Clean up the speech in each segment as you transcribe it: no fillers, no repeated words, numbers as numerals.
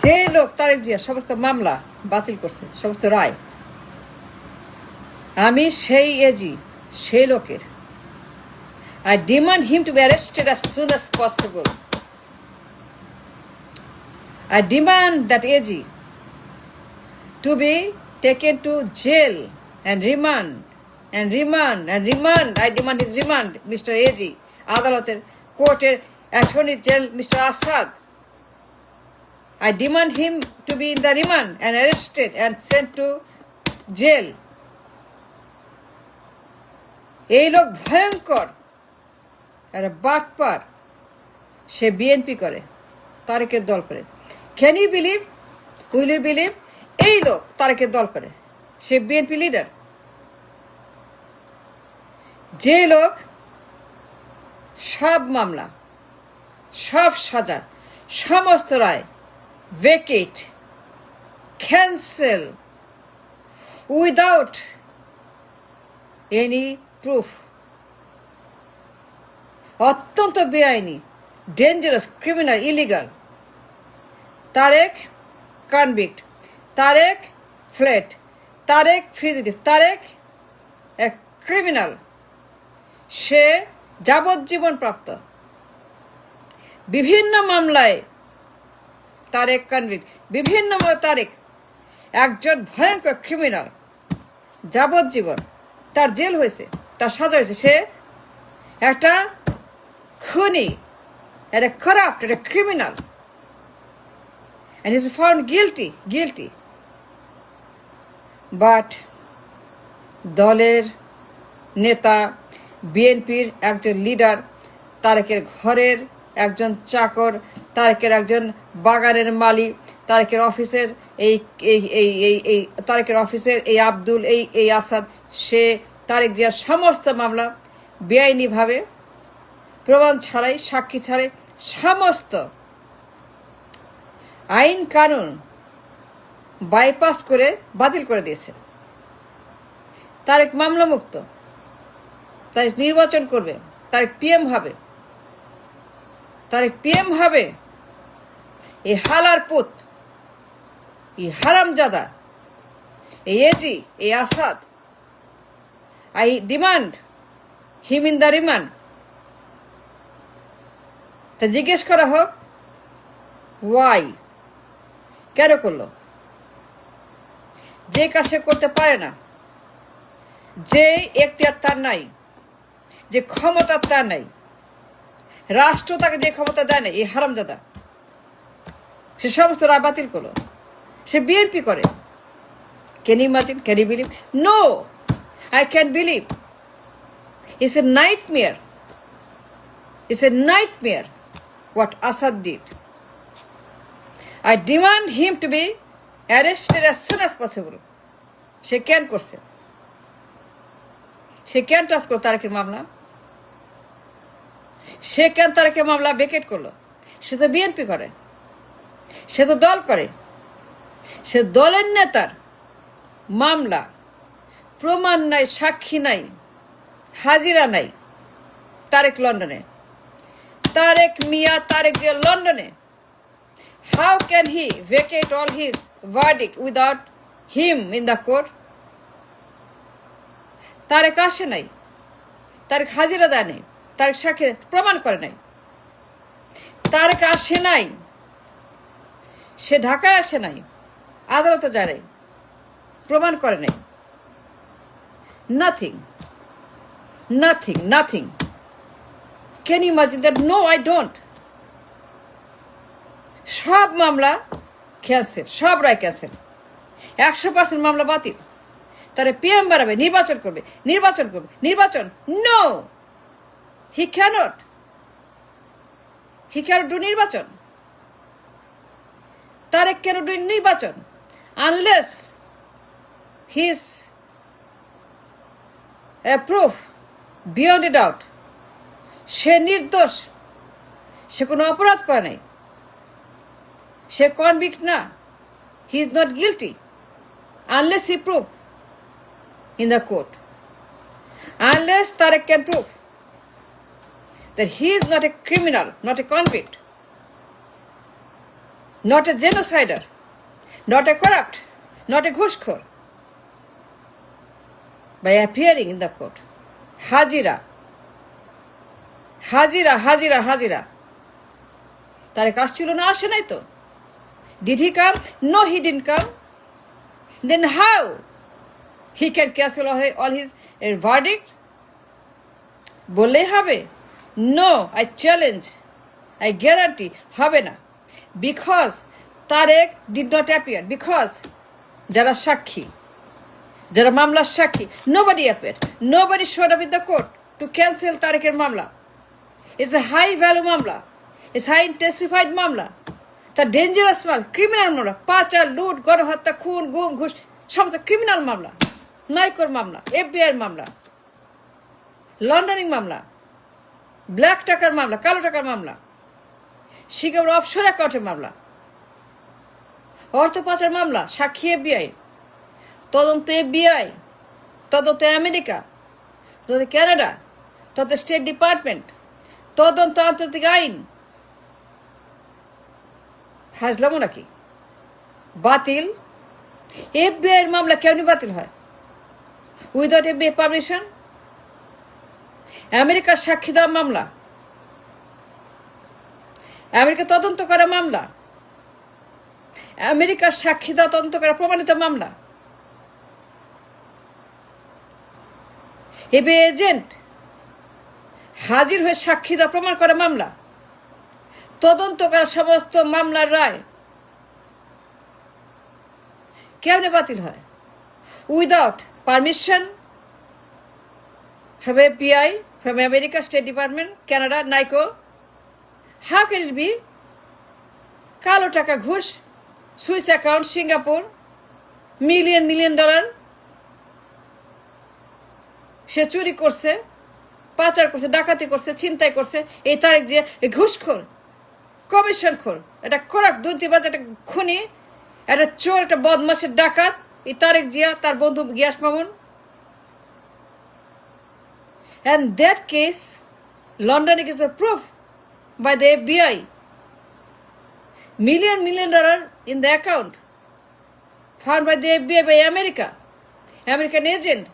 যে লোক তারেক জিয়া সমস্ত মামলা বাতিল করছে, সমস্ত রায়, আমি সেই এজি, সেই লোকের I demand him to be arrested as soon as possible. I demand that AG to be taken to jail and remand and remand and remand. I demand his remand, Mr. AG. আদালতের কোর্টের attorney general mister Asad. I demand him to be in the remand and arrested and sent to jail. এই লোক ভয়ঙ্কর, একটা বাটপার, সে বিএনপি করে, তারেকের দল করে। Can you believe, will you believe, এই লোক তারেকের দল করে, সে বিএনপি লিডার। যে লোক সব মামলা, সব সাজা, সমস্ত রায় vacate, cancel without any proof, অত্যন্ত বেআইনি, dangerous, criminal, illegal. Tarique convict, Tarique fled, Tarique fugitive, Tarique এক ক্রিমিনাল। সে যাবজ্জীবন প্রাপ্ত। বিভিন্ন মামলায় তারেক কনভিক্ট, বিভিন্ন তারেক একজন ভয়ঙ্কর ক্রিমিনাল, যাবজ্জীবন তার জেল হয়েছে, তার সাজা হয়েছে। সে একটা খুনি, একটা করাপ্ট, একটা criminal, and he is found guilty. But দলের নেতা, বিএনপির একজন লিডার, তারেকের ঘরের একজন চাকর, তারেকের একজন বাগানের মালিক, তারেকের অফিসের এই এই এই এই এই তারেকের অফিসের এই আব্দুল, এই আসাদ, সে তারেক জিয়ার সমস্ত মামলা বেআইনিভাবে, প্রমাণ ছাড়াই, সাক্ষী ছাড়াই, সমস্ত আইন কানুন বাইপাস করে বাতিল করে দিয়েছে। তারেক মামলা মুক্ত, তারেক নির্বাচন করবে, তারেক পিএম হবে, তারেক পিএম হবে। এই হালার পুত, এই হারামজাদা, এই এজি, এই Asad, I demand him in the remand. তা জিজ্ঞেস করা হোক, ওয়াই, কেন করলো? যে কাজ সে করতে পারে না, যে এখতিয়ার তার নাই, যে ক্ষমতা তার নাই, রাষ্ট্র তাকে যে ক্ষমতা দেয় না, এই হারামজাদা, সে সমস্ত রায় বাতিল করলো। সে বিএনপি করে। Can you imagine, can you believe? No, I can believe. It's a nightmare, it's a nightmare what Assad did. I demand him to be arrested as soon as possible. সে কেন করছে? সে কেন টাচ করলো তারেকের মামলা? সে কেন তারেকের মামলা ভেকেট করলো? সে তো বিএনপি করে, সে তো দল করে, সে দলের নেতার মামলা, প্রমাণ নাই, সাক্ষী নাই, হাজিরা নাই। তারেক লন্ডনে, তারেক মিয়া, তারেক জিয়া লন্ডনে। How can he vacate all his verdict without him in the court? Tarique আসে নাই, তারেক হাজিরা দেয় নাই, তারেক সাক্ষী প্রমাণ করে নাই, তারেক আসে নাই, সে ঢাকায় আসে নাই, আদালতে যায় নাই, প্রমাণ করে নাই। Nothing. Can you imagine that? No, I don't. সব মামলা ক্যান্সেল, সব রায় ক্যান্সেল, 100% মামলা বাতিল। তারা পিএম বাড়াবে, নির্বাচন করবে। নো, হি ক্যানট ডু নির্বাচন। তারেক ক্যান ডু নির্বাচন unless his proof beyond a doubt, সে নির্দোষ, সে কোনো অপরাধ করে নাই, সে কনভিক্ট না, he is not guilty unless he prove in the court, unless Tarek can prove that he is not a criminal, not a convict, not a genocider, not a corrupt, not a ঘুষখোর, by appearing in the court. Hajira. Tareq আসছিল না, আসে নাই তো? Did he come? No, he didn't come. Then how he can cancel all his verdict? বললেই হবে? No, I challenge, I guarantee হবে না, because Tareq did not appear, because যারা সাক্ষী, যারা মামলার সাক্ষী, nobody appeared, nobody showed up in the court to cancel Tareqের মামলা. It's a high value মামলা, it's high intensified মামলা, the dangerous মামলা, criminal মামলা, পাচার, লুট, গণহত্যা, খুন, গুম, ঘুষ, সমস্ত ক্রিমিনাল মামলা, নাইকোর মামলা, FBI মামলা, লন্ডারিং মামলা, ব্ল্যাক টাকার মামলা, কালো টাকার মামলা, শিকাগোর অফশোর অ্যাকাউন্টের মামলা, অর্থ পাচার মামলা, সাক্ষী FBI, তদন্ত FBI, তদন্ত আমেরিকা, তদন্ত কানাডা, তদন্ত স্টেট ডিপার্টমেন্ট, তদন্ত আন্তর্জাতিক আইন। হাজলামো নাকি? বাতিল? FBI এর মামলা কেমনি বাতিল হয়? Without FBI permission? আমেরিকার সাক্ষী দেওয়া মামলা, আমেরিকা তদন্ত করা মামলা, আমেরিকার সাক্ষী দেওয়া তদন্ত করা প্রমাণিত মামলা, FBI এজেন্ট হাজির হয়ে সাক্ষী দেওয়া প্রমাণ করা মামলা, তদন্ত করা সমস্ত মামলার রায় কেমনে বাতিল হয়? Without permission from FBI, from America State Department, Canada, NICO. How can it be? কালো টাকা, ঘুষ, Swiss account, Singapore, million dollar সে চুরি করছে, পাচার করছে, ডাকাতি করছে, ছিনতাই করছে। এই তারেক জিয়া ঘুষখোর, কমিশনখোর, একটা করাপ্ট, দুর্নীতিবাজ, একটা খুনি, একটা চোর, একটা বদমাশের ডাকাত। এই তারেক জিয়া, তার বন্ধু Gias Mamun. And that case, London is a proof by the FBI. Million dollar in the account found by the FBI, by America, American agent,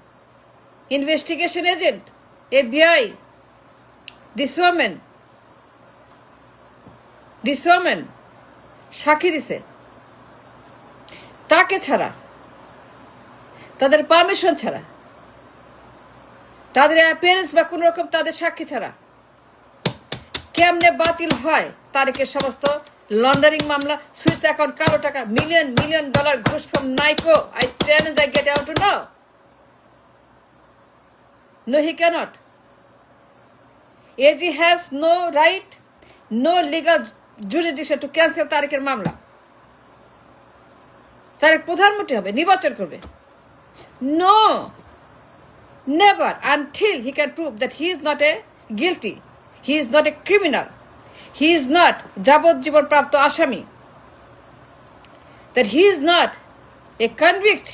investigation agent, FBI. This woman সাক্ষী দিছে, তাকে ছাড়া, তাদের পারমিশন ছাড়া, তাদের অ্যাপিয়ারেন্স বা কোন রকম তাদের সাক্ষী ছাড়া কেমনে বাতিল হয় তারেকের সমস্ত লন্ডারিং মামলা, সুইস অ্যাকাউন্ট, কালো টাকা, মিলিয়ন ডলার ঘুষ from Niko? I challenge, I get out to know. No, he cannot. AG has no right, no legal jurisdiction to cancel তারেকের মামলা। তারেক প্রধানমন্ত্রী হবে, নির্বাচন করবে। No, never, until he can prove that he is not a guilty, he is not a criminal, he is not যাবজ্জীবন প্রাপ্ত আসামি, that he is not a convict,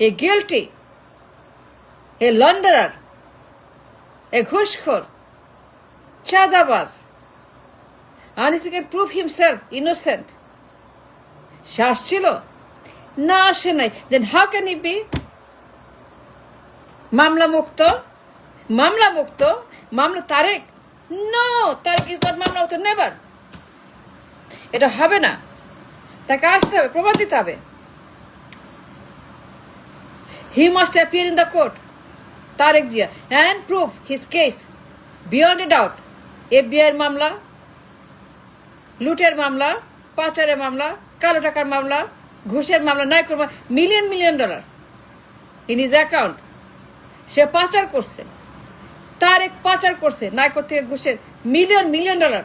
a guilty, a launderer, a ঘুষখোর, চাঁদাবাজ, unless he can prove himself innocent. সে আসছিল না, আসে নাই, then how can he be মামলা মুক্ত? মামলা তারেক? নো, তারেক ইজ নট মামলা মুক্ত, নেভার। এটা হবে না, তাকে আসতে হবে, প্রমাণ দিতে হবে। He must appear in the court, Tarek Zia, and prove his case beyond a doubt. FBI এর মামলা, লুটের মামলা, পাচারের মামলা, কালো টাকার মামলা, ঘুষের মামলা, নাইকোর মামলা, million dollar in his account. সে পাচার করছে, তারেক পাচার করছে নাইকোর থেকে ঘুষের million dollar.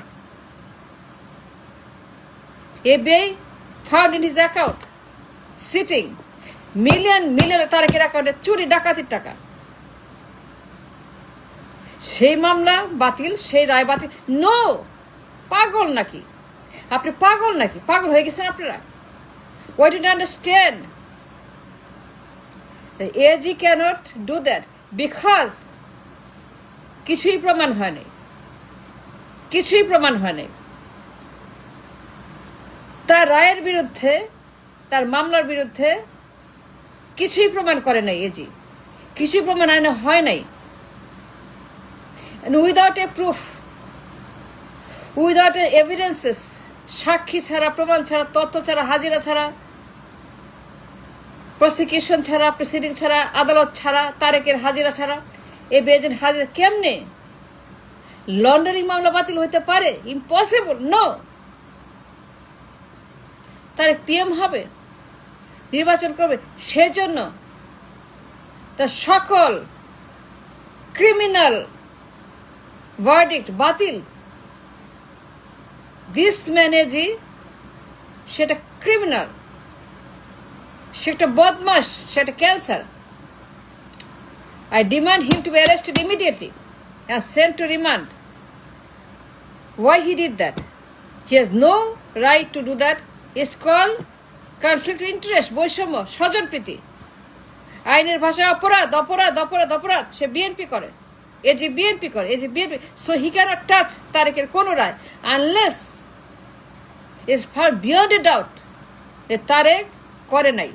FBI found in his account sitting million তারেকের অ্যাকাউন্টে চুরি ডাকাতির টাকা। সেই মামলা বাতিল, সেই রায় বাতিল। নো, পাগল নাকি আপনি? পাগল হয়ে গেছেন আপনারা? Why don't you understand? The AG cannot do that because কিছুই প্রমাণ হয়নি। তার তার রায়ের বিরুদ্ধে, তার মামলার বিরুদ্ধে কিছুই প্রমাণ করে নাই এজি, কিছুই প্রমাণ আনা হয় নাই। Without a proof, without a evidences, সাক্ষী ছাড়া, প্রমাণ ছাড়া, তথ্য ছাড়া, হাজিরা ছাড়া, প্রসিকিউশন ছাড়া, প্রসিডিং ছাড়া, আদালত ছাড়া, তারেকের হাজিরা ছাড়া, এ এজেন্ট হাজিরা কেমনে লন্ডারিং মামলা বাতিল হইতে পারে? Impossible, no. তারেক পিএম হবে, নির্বাচন করবে, সেজন্য তার সকল ক্রিমিনাল ভার্ডিক্ট বাতিল। দিস ম্যানেজি, সেটা ক্রিমিনাল, সেটা বদমাস, সেটা cancer. I demand him to be arrested immediately and sent to remand. Why he did that? He has no right to do that. It's called conflict of interest, বৈষম্য, স্বজনপ্রীতি। আইনের ভাষায় অপরাধ, অপরাধ, অপরাধ, অপরাধ। সে বিএনপি করে, এজি বিএনপি করে, AG BNP. So he cannot touch তারেকের কোন রায় unless is far beyond a doubt যে তারেক করে নাই।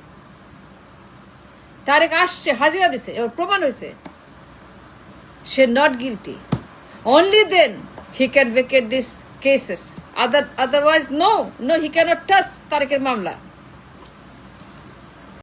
তারেক আসছে, হাজিরা দিছে, এবার প্রমাণ হয়েছে সে not guilty. Only then he can vacate this cases, otherwise no, he cannot touch তারেকের মামলা।